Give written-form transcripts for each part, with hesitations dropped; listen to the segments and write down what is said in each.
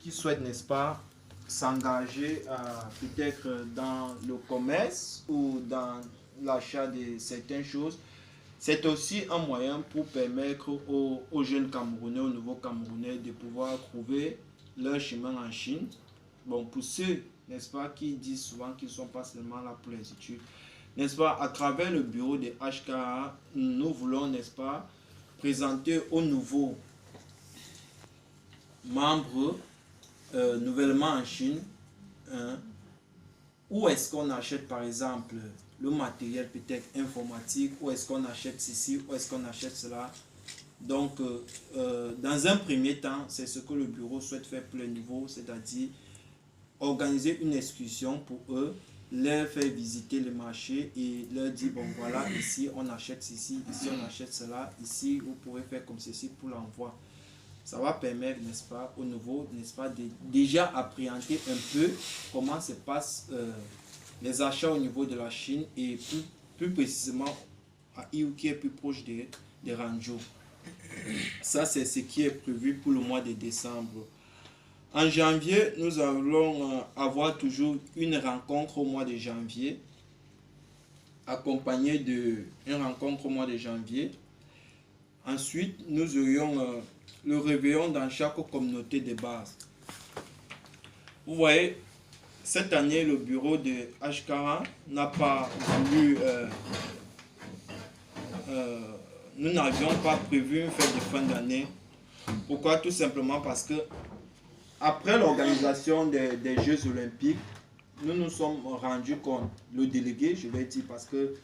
qui souhaitent, n'est-ce pas, s'engager peut-être dans le commerce ou dans l'achat de certaines choses, c'est aussi un moyen pour permettre aux jeunes Camerounais, aux nouveaux Camerounais de pouvoir trouver leur chemin en Chine. Bon, pour ceux, n'est-ce pas, qui disent souvent qu'ils ne sont pas seulement là pour les études, n'est-ce pas, à travers le bureau de HKA, nous voulons, n'est-ce pas, présenter aux nouveaux membres nouvellement en Chine, hein, où est-ce qu'on achète par exemple le matériel peut-être informatique, où est-ce qu'on achète ceci, où est-ce qu'on achète cela. Donc, dans un premier temps, c'est ce que le bureau souhaite faire pour les nouveaux, c'est-à-dire organiser une excursion pour eux, leur faire visiter le marché et leur dire, bon voilà, ici on achète ceci, ici on achète cela, ici vous pourrez faire comme ceci pour l'envoi. Ça va permettre, n'est-ce pas, aux nouveaux, n'est-ce pas, de déjà appréhender un peu comment se passent les achats au niveau de la Chine et plus précisément à Iou qui est plus proche de Ranzhou. Ça, c'est ce qui est prévu pour le mois de décembre. En janvier, nous allons avoir toujours une rencontre au mois de janvier, accompagnée d'une rencontre au mois de janvier. Ensuite, nous aurions le réveillon dans chaque communauté de base. Vous voyez, cette année, le bureau de HKA n'a pas voulu, nous n'avions pas prévu une fête de fin d'année. Pourquoi? Tout simplement parce que après l'organisation des Jeux Olympiques, nous nous sommes rendus compte, le délégué, je vais dire, parce que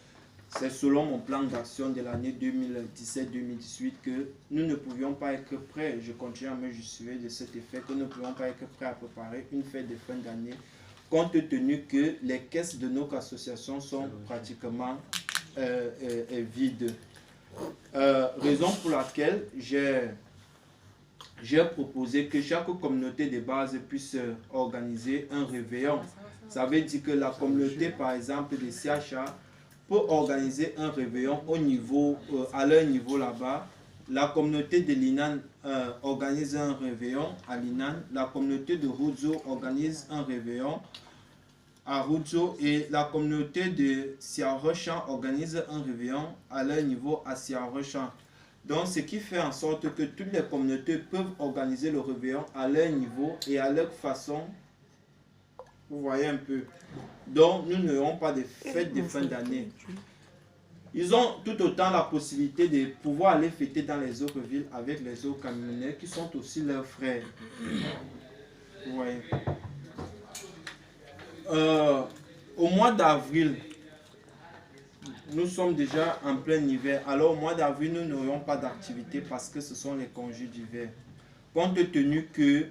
c'est selon mon plan d'action de l'année 2017-2018 que nous ne pouvions pas être prêts, je continue à me justifier de cet effet, que nous ne pouvions pas être prêts à préparer une fête de fin d'année, compte tenu que les caisses de nos associations sont pratiquement vides. Raison pour laquelle j'ai proposé que chaque communauté de base puisse organiser un réveillon. Ça veut dire que la communauté, par exemple, de CHA, peut organiser un réveillon au niveau, à leur niveau là-bas. La communauté de Linan organise un réveillon à Linan. La communauté de Rudzo organise un réveillon à Rudzo. Et la communauté de Siarochan organise un réveillon à leur niveau à Siarochan. Donc, ce qui fait en sorte que toutes les communautés peuvent organiser le réveillon à leur niveau et à leur façon. Vous voyez un peu. Donc, nous n'aurons pas de fête de fin d'année. Ils ont tout autant la possibilité de pouvoir aller fêter dans les autres villes avec les autres camionneurs qui sont aussi leurs frères. Vous voyez. Au mois d'avril, nous sommes déjà en plein hiver. Alors, au mois d'avril, nous n'aurons pas d'activité parce que ce sont les congés d'hiver. Compte tenu que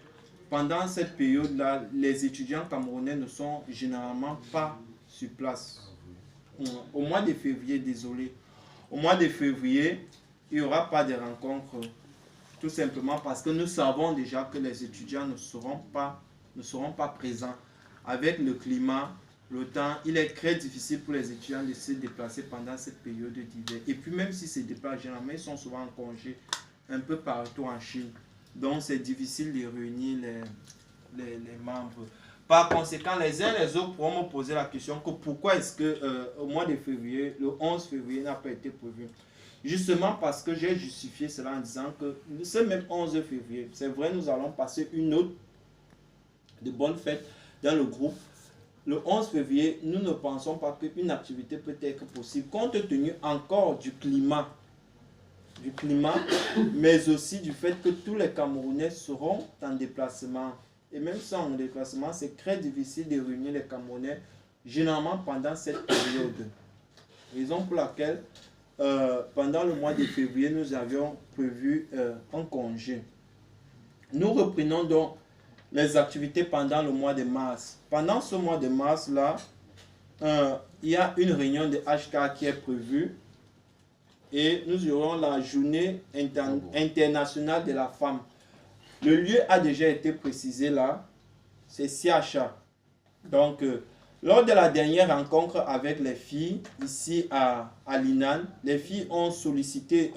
pendant cette période-là, les étudiants camerounais ne sont généralement pas sur place. Au mois de février, désolé, au mois de février, il n'y aura pas de rencontre, tout simplement parce que nous savons déjà que les étudiants ne seront pas présents. Avec le climat, le temps, il est très difficile pour les étudiants de se déplacer pendant cette période d'hiver. Et puis même si se déplacent, généralement, ils sont souvent en congé un peu partout en Chine. Donc c'est difficile de réunir les membres. Par conséquent, les uns et les autres pourront me poser la question que pourquoi est-ce que au mois de février, le 11 février n'a pas été prévu. Justement parce que j'ai justifié cela en disant que ce même 11 février, c'est vrai, nous allons passer une autre de bonne fête dans le groupe. Le 11 février, nous ne pensons pas qu'une activité peut être possible compte tenu encore du climat, mais aussi du fait que tous les Camerounais seront en déplacement. Et même sans déplacement, c'est très difficile de réunir les Camerounais, généralement pendant cette période. Raison pour laquelle, pendant le mois de février, nous avions prévu un congé. Nous reprenons donc les activités pendant le mois de mars. Pendant ce mois de mars-là, il y a une réunion de HK qui est prévue. Et nous aurons la journée internationale de la femme. Le lieu a déjà été précisé là, c'est Siacha. Donc, lors de la dernière rencontre avec les filles, ici à Linan, les filles ont sollicité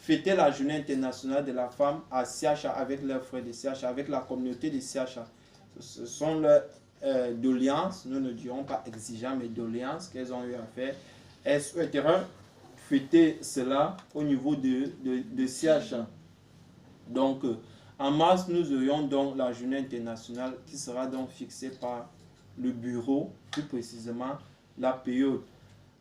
fêter la journée internationale de la femme à CHA avec leurs frères de CHA, avec la communauté de CHA. Ce sont leurs doléances, nous ne dirons pas exigeants, mais doléances qu'elles ont eu à faire. Elles souhaiteraient fêter cela au niveau de CHA. Donc, en mars, nous aurions donc la journée internationale qui sera donc fixée par le bureau, plus précisément la période.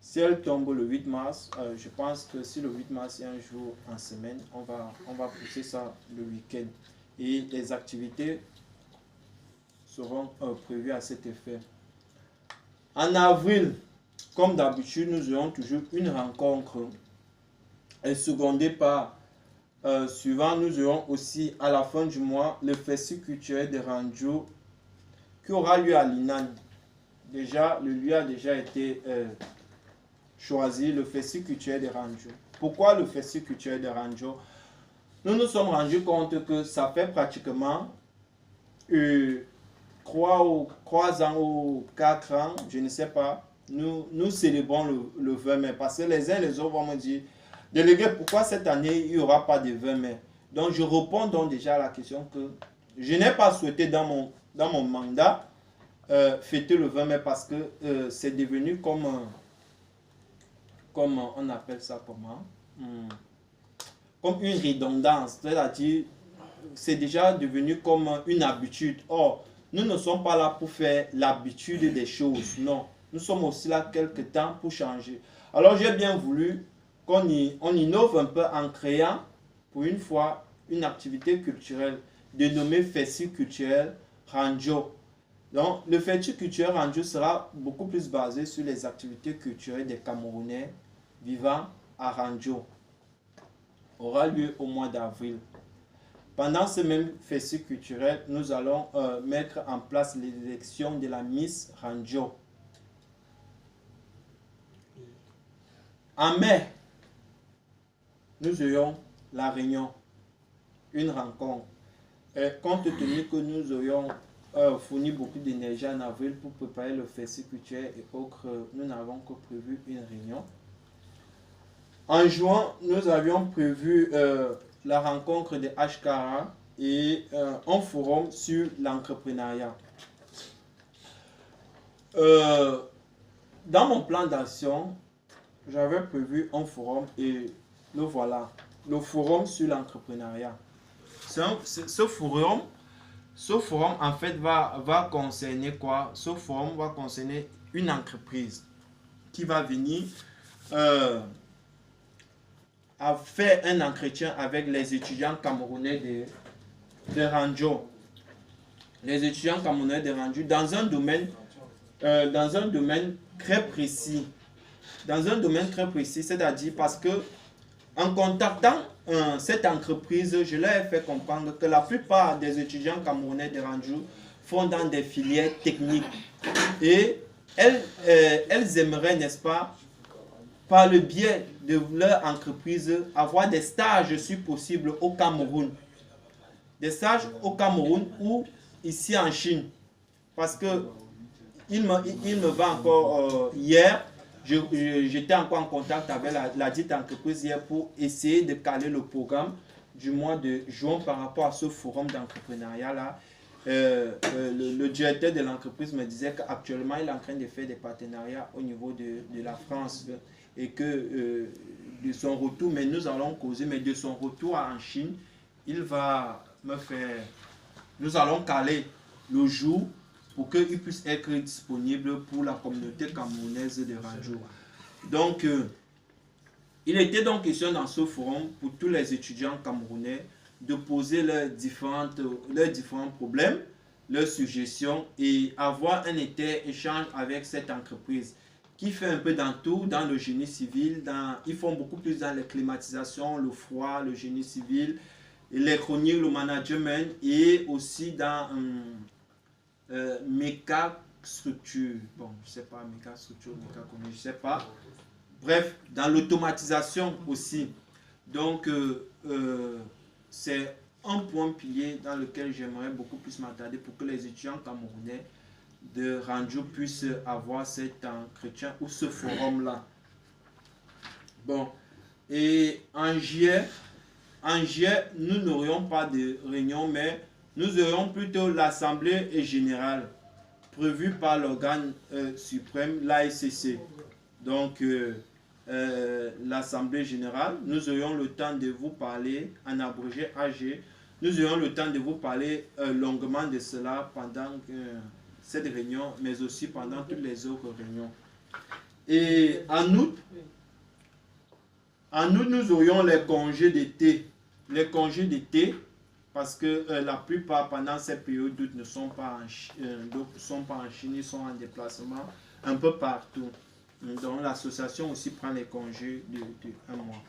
Si elle tombe le 8 mars, je pense que si le 8 mars est un jour en semaine, on va pousser ça le week-end. Et les activités seront prévues à cet effet. En avril, comme d'habitude, nous aurons toujours une rencontre et secondée par, suivant, nous aurons aussi à la fin du mois le festival culturel de Ranjo qui aura lieu à Linan. Déjà, le lieu a déjà été choisi, le festival culturel de Ranjo. Pourquoi le festival culturel de Ranjo? Nous nous sommes rendus compte que ça fait pratiquement 3 ans ou 4 ans, je ne sais pas, nous célébrons le 20 mai. Parce que les uns les autres vont me dire, délégué, pourquoi cette année il n'y aura pas de 20 mai? Donc je réponds donc déjà à la question que je n'ai pas souhaité dans mon mandat fêter le 20 mai parce que c'est devenu comme on appelle ça comment? Comme une redondance, c'est-à-dire c'est déjà devenu comme une habitude. Or, nous ne sommes pas là pour faire l'habitude des choses, non. Nous sommes aussi là quelque temps pour changer. Alors j'ai bien voulu qu'on innove un peu en créant pour une fois une activité culturelle dénommée Festival culturel Ranjo. Donc le Festival culturel Ranjo sera beaucoup plus basé sur les activités culturelles des Camerounais vivant à Ranjo. Aura lieu au mois d'avril. Pendant ce même festival culturel, nous allons mettre en place l'élection de la Miss Ranjo. En mai, nous aurons la réunion, une rencontre. Compte tenu que nous aurions fourni beaucoup d'énergie en avril pour préparer le festival culturel et autres, nous n'avons que prévu une réunion. En juin, nous avions prévu la rencontre de HKA et un forum sur l'entrepreneuriat. Dans mon plan d'action, j'avais prévu un forum et le voilà, le forum sur l'entrepreneuriat. Ce forum en fait va concerner quoi? Ce forum va concerner une entreprise qui va venir à faire un entretien avec les étudiants camerounais de Ranjo. Les étudiants camerounais de Ranjo dans un domaine très précis. Dans un domaine très précis, c'est-à-dire parce que en contactant cette entreprise, je leur ai fait comprendre que la plupart des étudiants camerounais de Ranjo font dans des filières techniques. Et elles aimeraient, n'est-ce pas, par le biais de leur entreprise, avoir des stages si possible au Cameroun. Des stages au Cameroun ou ici en Chine. Parce que il me va encore hier, j'étais encore en contact avec la dite entreprise hier pour essayer de caler le programme du mois de juin par rapport à ce forum d'entrepreneuriat là. Le directeur de l'entreprise me disait qu'actuellement il est en train de faire des partenariats au niveau de la France et que de son retour, mais nous allons causer, mais de son retour en Chine, il va me faire, nous allons caler le jour pour qu'il puisse être disponible pour la communauté camerounaise de Ranjo. Donc, il était donc question dans ce forum pour tous les étudiants camerounais de poser leurs différents problèmes, leurs suggestions et avoir un échange avec cette entreprise qui fait un peu dans tout, dans le génie civil, ils font beaucoup plus dans la climatisation, le froid, le génie civil, l'électronique, le management et aussi dans méca structure, bon je sais pas, méca structure, méca commun, je sais pas, bref, dans l'automatisation aussi. Donc c'est un point pilier dans lequel j'aimerais beaucoup plus m'attarder pour que les étudiants camerounais de Ranjo puissent avoir cet entretien ou ce forum là. Bon, et en juillet en juillet, nous n'aurions pas de réunion, mais nous aurions plutôt l'Assemblée générale prévue par l'organe suprême, l'ASCC. Donc, l'Assemblée générale, nous aurions le temps de vous parler, en abrégé AG, nous aurions le temps de vous parler longuement de cela pendant cette réunion, mais aussi pendant toutes les autres réunions. Et en août, nous aurions les congés d'été. Les congés d'été, parce que la plupart pendant cette période d'août ne sont pas en Chine, ils sont en déplacement un peu partout. Donc l'association aussi prend les congés de un mois.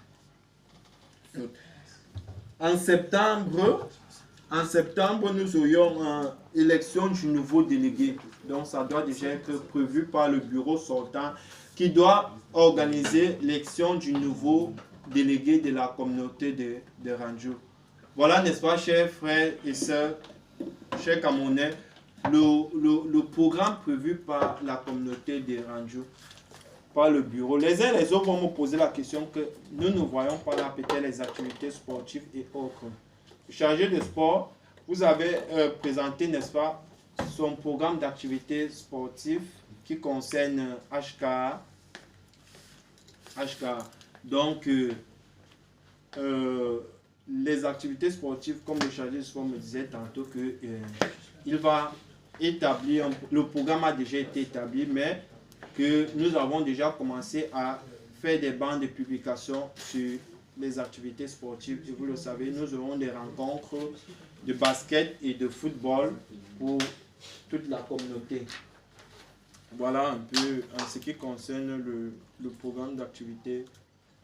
En septembre, nous aurions élection du nouveau délégué. Donc ça doit déjà être prévu par le bureau sortant qui doit organiser l'élection du nouveau délégué de la communauté de Ranjo. Voilà, n'est-ce pas, chers frères et sœurs, chers Camerounais, le programme prévu par la communauté de Ranjo, par le bureau. Les uns et les autres vont me poser la question que nous ne voyons pas là, peut-être les activités sportives et autres. Chargé de sport, vous avez présenté, n'est-ce pas, son programme d'activités sportives qui concerne HK. Donc, les activités sportives, comme le chargé de sport me disait tantôt, que il va établir, le programme a déjà été établi, mais que nous avons déjà commencé à faire des bandes de publication sur les activités sportives. Et vous le savez, nous aurons des rencontres de basket et de football pour toute la communauté. Voilà un peu en ce qui concerne le programme d'activité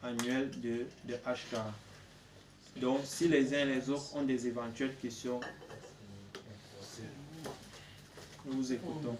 annuel de HK. Donc, si les uns et les autres ont des éventuelles questions, nous vous écoutons.